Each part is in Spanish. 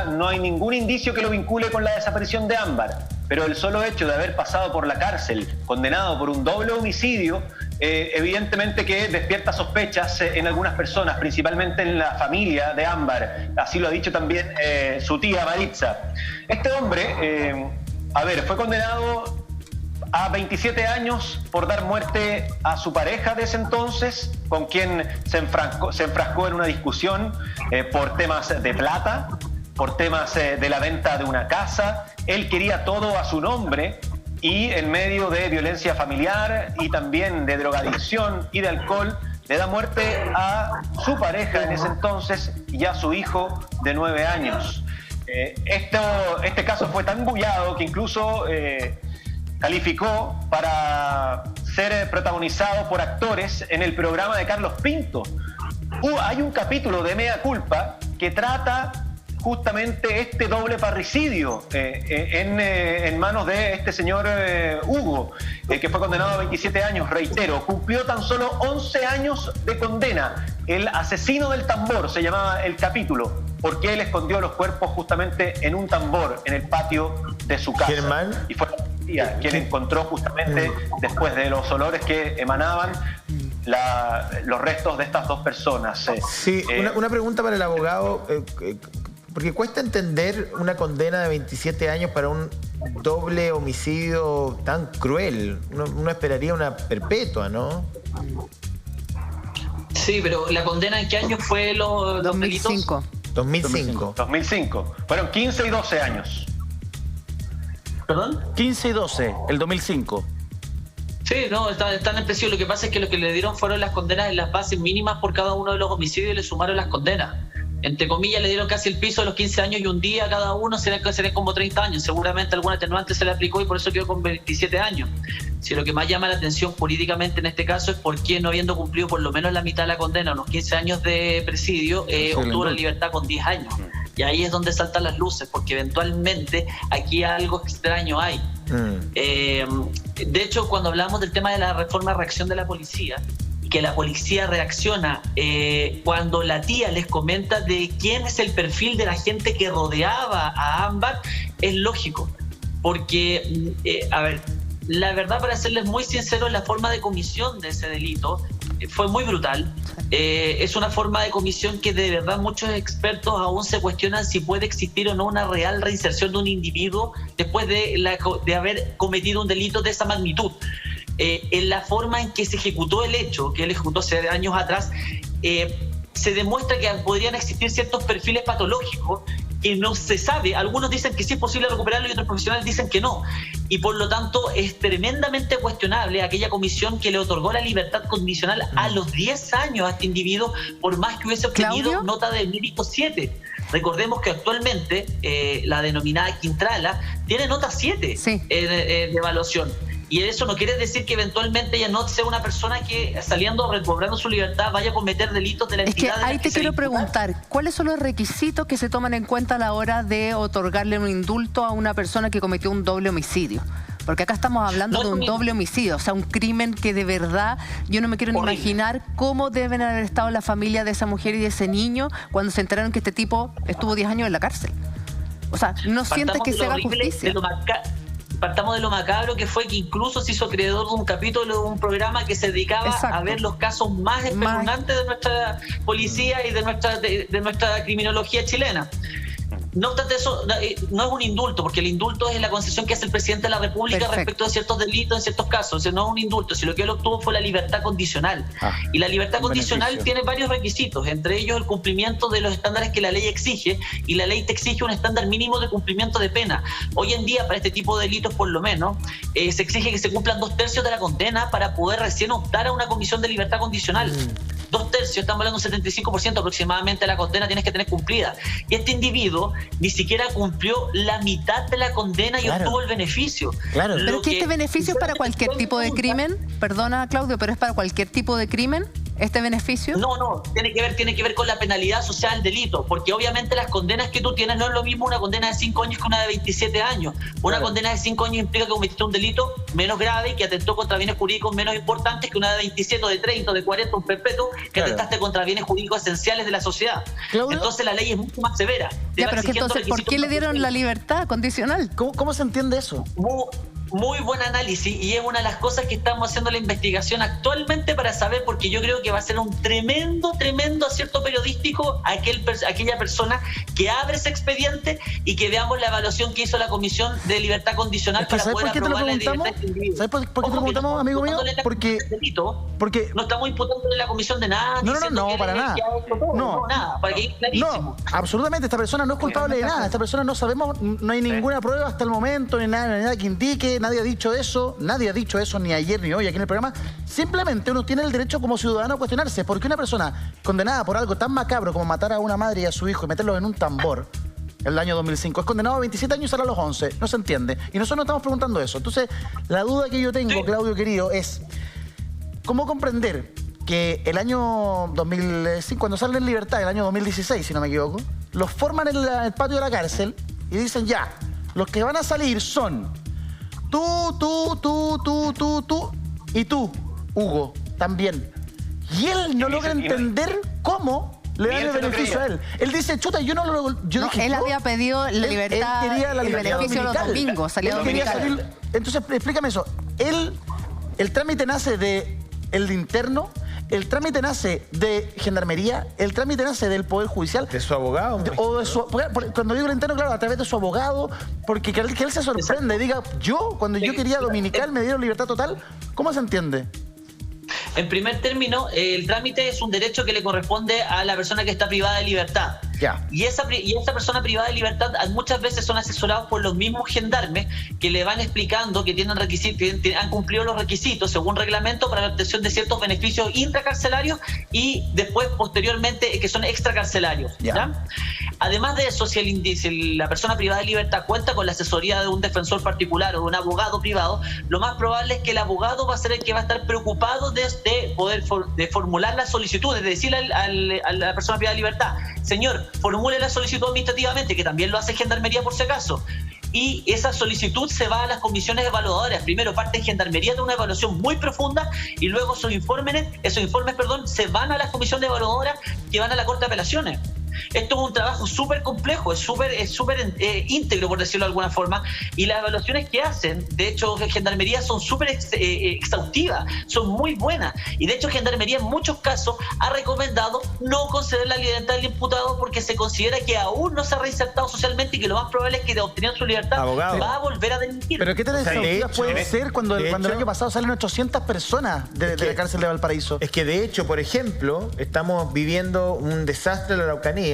día no hay ningún indicio que lo vincule con la desaparición de Ámbar, pero el solo hecho de haber pasado por la cárcel, condenado por un doble homicidio, evidentemente que despierta sospechas en algunas personas, principalmente en la familia de Ámbar. Así lo ha dicho también su tía Maritza. Este hombre, fue condenado a 27 años por dar muerte a su pareja de ese entonces, con quien se enfrascó en una discusión por temas de plata, por temas de la venta de una casa. Él quería todo a su nombre y en medio de violencia familiar y también de drogadicción y de alcohol, le da muerte a su pareja en ese entonces y a su hijo de 9 años. Este caso fue tan bullado que incluso calificó para ser protagonizado por actores en el programa de Carlos Pinto. Hay un capítulo de Mea Culpa que trata justamente este doble parricidio en manos de este señor Hugo, que fue condenado a 27 años, reitero, cumplió tan solo 11 años de condena. El asesino del tambor se llamaba el capítulo, porque él escondió los cuerpos justamente en un tambor en el patio de su casa. Germán. Y fue la policía quien encontró justamente, después de los olores que emanaban, los restos de estas dos personas. Sí, una pregunta para el abogado, porque cuesta entender una condena de 27 años para un doble homicidio tan cruel. Uno esperaría una perpetua, ¿no? Sí, pero ¿la condena en qué año fue los 2005. 2005. 2005. Fueron 15 y 12 años. ¿Perdón? 15 y 12, el 2005. Sí, no, están en presión. Lo que pasa es que lo que le dieron fueron las condenas en las bases mínimas por cada uno de los homicidios y le sumaron las condenas. Entre comillas, le dieron casi el piso de los 15 años y un día a cada uno serían como 30 años. Seguramente alguna atenuante se le aplicó y por eso quedó con 27 años. Si lo que más llama la atención jurídicamente en este caso es por qué, no habiendo cumplido por lo menos la mitad de la condena, unos 15 años de presidio, obtuvo la libertad con 10 años. Y ahí es donde saltan las luces, porque eventualmente aquí algo extraño hay. De hecho, cuando hablamos del tema de la reforma de reacción de la policía, que la policía reacciona cuando la tía les comenta de quién es el perfil de la gente que rodeaba a Ámbar, es lógico. Porque, la verdad, para serles muy sinceros, la forma de comisión de ese delito fue muy brutal. Es una forma de comisión que de verdad muchos expertos aún se cuestionan si puede existir o no una real reinserción de un individuo después de haber cometido un delito de esa magnitud. En la forma en que se ejecutó el hecho, que él ejecutó hace años atrás, se demuestra que podrían existir ciertos perfiles patológicos que no se sabe. Algunos dicen que sí es posible recuperarlo y otros profesionales dicen que no. Y por lo tanto es tremendamente cuestionable aquella comisión que le otorgó la libertad condicional a los 10 años a este individuo, por más que hubiese obtenido nota de mérito 7. Recordemos que actualmente la denominada Quintrala tiene nota 7 de evaluación. Y eso no quiere decir que eventualmente ella no sea una persona que, saliendo, recobrando su libertad, vaya a cometer delitos de la entidad. Es que ahí te quiero preguntar, ¿cuáles son los requisitos que se toman en cuenta a la hora de otorgarle un indulto a una persona que cometió un doble homicidio? Porque acá estamos hablando de un doble homicidio, o sea, un crimen que de verdad yo no me quiero ni imaginar cómo deben haber estado la familia de esa mujer y de ese niño cuando se enteraron que este tipo estuvo 10 años en la cárcel. O sea, no sientes que se haga justicia. Partamos de lo macabro que fue que incluso se hizo acreedor de un capítulo de un programa que se dedicaba a ver los casos más espeluznantes de nuestra policía y de nuestra criminología chilena. No obstante, eso no es un indulto, porque el indulto es la concesión que hace el presidente de la República respecto de ciertos delitos en ciertos casos. O sea, no es un indulto, si lo que él obtuvo fue la libertad condicional. Y la libertad condicional tiene varios requisitos, entre ellos el cumplimiento de los estándares que la ley exige, y la ley te exige un estándar mínimo de cumplimiento de pena. Hoy en día, para este tipo de delitos, por lo menos, se exige que se cumplan 2/3 de la condena para poder recién optar a una comisión de libertad condicional. 2/3, estamos hablando de un 75% aproximadamente de la condena tienes que tener cumplida. Y este individuo ni siquiera cumplió la mitad de la condena y obtuvo el beneficio. Pero es que este beneficio es para cualquier tipo de crimen. Perdona, Claudio, pero es para cualquier tipo de crimen. este beneficio? No, tiene que ver con la penalidad asociada al delito, porque obviamente las condenas que tú tienes no es lo mismo una condena de 5 años que una de 27 años. Una condena de 5 años implica que cometiste un delito menos grave y que atentó contra bienes jurídicos menos importantes que una de 27, de 30, de 40, un perpetuo, que atentaste contra bienes jurídicos esenciales de la sociedad. ¿Claudio? Entonces la ley es mucho más severa. Ya, pero es que entonces, ¿por qué le dieron la libertad condicional? ¿Cómo se entiende eso? Muy buen análisis, y es una de las cosas que estamos haciendo la investigación actualmente para saber, porque yo creo que va a ser un tremendo acierto periodístico aquella persona que abre ese expediente y que veamos la evaluación que hizo la Comisión de Libertad Condicional para poder aprobar la libertad individual. ¿Sabes por qué te lo preguntamos, amigo mío? Porque no estamos imputando en la comisión de nada. No, para nada. No, nada, para que quede clarísimo. No, absolutamente, esta persona no es culpable de nada. Esta persona no sabemos, no hay ninguna prueba hasta el momento, ni nada que indique. Nadie ha dicho eso, ni ayer ni hoy aquí en el programa. Simplemente uno tiene el derecho como ciudadano a cuestionarse por qué una persona condenada por algo tan macabro como matar a una madre y a su hijo y meterlos en un tambor el año 2005 es condenado a 27 años y sale a los 11. No se entiende. Y nosotros nos estamos preguntando eso. Entonces, la duda que yo tengo, Claudio querido, es ¿cómo comprender que el año 2005, cuando salen en libertad, el año 2016, si no me equivoco, los forman en el patio de la cárcel y dicen ya, los que van a salir son tú y tú, Hugo, también. Y él no logra entender cómo le dan el beneficio a él. Él dice, chuta, yo no lo... Yo dije, él había pedido la libertad, él quería la el libertad beneficio dominical. los domingos, salía dominical. Entonces, explícame eso. El trámite nace de el interno, el trámite nace de Gendarmería, el trámite nace del Poder Judicial. ¿De su abogado? Cuando digo el interno, claro, a través de su abogado, porque que él se sorprende, diga, cuando yo quería dominical, me dieron libertad total. ¿Cómo se entiende? En primer término, el trámite es un derecho que le corresponde a la persona que está privada de libertad. Ya. Y esa persona privada de libertad muchas veces son asesorados por los mismos gendarmes que le van explicando que tienen requisitos, han cumplido los requisitos según reglamento para la obtención de ciertos beneficios intracarcelarios y después, posteriormente, que son extracarcelarios. ¿Ya? Además de eso, si la persona privada de libertad cuenta con la asesoría de un defensor particular o de un abogado privado, lo más probable es que el abogado va a ser el que va a estar preocupado de poder formular la solicitud, de decirle a la persona privada de libertad, señor, formule la solicitud administrativamente, que también lo hace Gendarmería por si acaso. Y esa solicitud se va a las comisiones evaluadoras. Primero parte en Gendarmería de una evaluación muy profunda y luego esos informes se van a las comisiones evaluadoras que van a la Corte de Apelaciones. Esto es un trabajo súper complejo, es súper íntegro, por decirlo de alguna forma, y las evaluaciones que hacen, de hecho, Gendarmería son súper exhaustivas, son muy buenas, y de hecho Gendarmería en muchos casos ha recomendado no conceder la libertad del imputado porque se considera que aún no se ha reinsertado socialmente y que lo más probable es que de obtener su libertad va a volver a delinquir. ¿Pero qué tan exhaustivas puede ser cuando el año pasado salen 800 personas de la cárcel de Valparaíso? Es que de hecho, por ejemplo, estamos viviendo un desastre en la Araucanía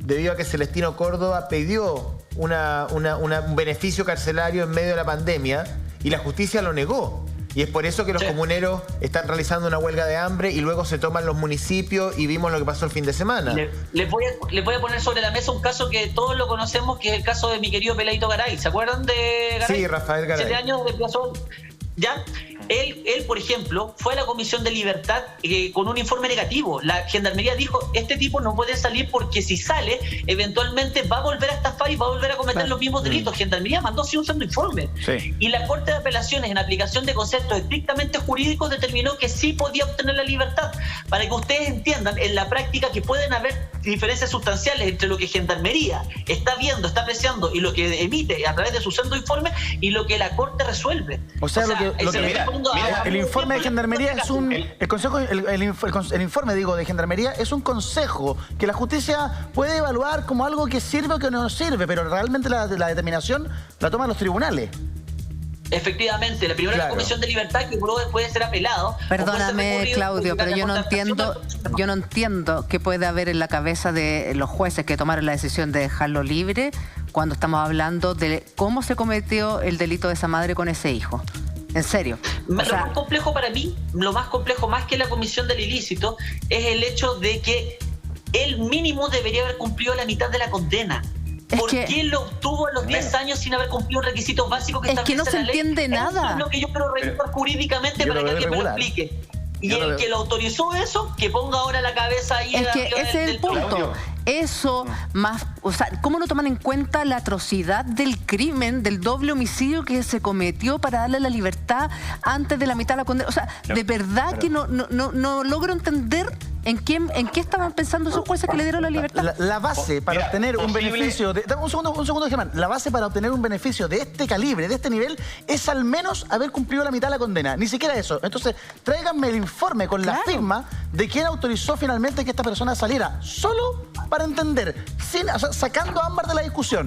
debido a que Celestino Córdoba pidió un beneficio carcelario en medio de la pandemia y la justicia lo negó. Y es por eso que los comuneros están realizando una huelga de hambre y luego se toman los municipios y vimos lo que pasó el fin de semana. Les voy a poner sobre la mesa un caso que todos lo conocemos, que es el caso de mi querido Peladito Garay. ¿Se acuerdan de Garay? Sí, Rafael Garay. 7 años de plazo. ¿Ya? Él, por ejemplo, fue a la Comisión de Libertad con un informe negativo. La Gendarmería dijo, este tipo no puede salir porque si sale, eventualmente va a volver a estafar y va a volver a cometer los mismos delitos. Gendarmería mandó así un segundo informe. Sí. Y la Corte de Apelaciones, en aplicación de conceptos estrictamente jurídicos, determinó que sí podía obtener la libertad. Para que ustedes entiendan, en la práctica, que pueden haber diferencias sustanciales entre lo que Gendarmería está viendo, está apreciando y lo que emite a través de su segundo informe y lo que la Corte resuelve. O sea, el informe de Gendarmería es un... El informe, de Gendarmería es un consejo que la justicia puede evaluar como algo que sirve o que no sirve, pero realmente la determinación la toman los tribunales. Efectivamente, la primera Comisión de Libertad que luego puede ser apelado. Perdóname, Claudio, pero yo no entiendo qué puede haber en la cabeza de los jueces que tomaron la decisión de dejarlo libre cuando estamos hablando de cómo se cometió el delito de esa madre con ese hijo. En serio. Lo más complejo para mí, lo más complejo más que la comisión del ilícito, es el hecho de que él mínimo debería haber cumplido la mitad de la condena. ¿Por qué lo obtuvo a los 10 años sin haber cumplido un requisito básico que establece la ley? Es que no se entiende nada. Eso es lo que yo quiero revisar jurídicamente para que alguien me lo explique. Y el que lo autorizó eso, que ponga ahora la cabeza ahí. Es que ese es el punto. Eso más, o sea, ¿cómo no toman en cuenta la atrocidad del crimen, del doble homicidio que se cometió para darle la libertad antes de la mitad de la condena? O sea, de verdad que no logro entender en qué estaban pensando esos jueces que le dieron la libertad. La base para obtener un beneficio de... Dame un segundo, Germán. La base para obtener un beneficio de este calibre, de este nivel, es al menos haber cumplido la mitad de la condena. Ni siquiera eso. Entonces, tráiganme el informe con la firma de quién autorizó finalmente que esta persona saliera. Solo para entender, sacando a Ámbar de la discusión.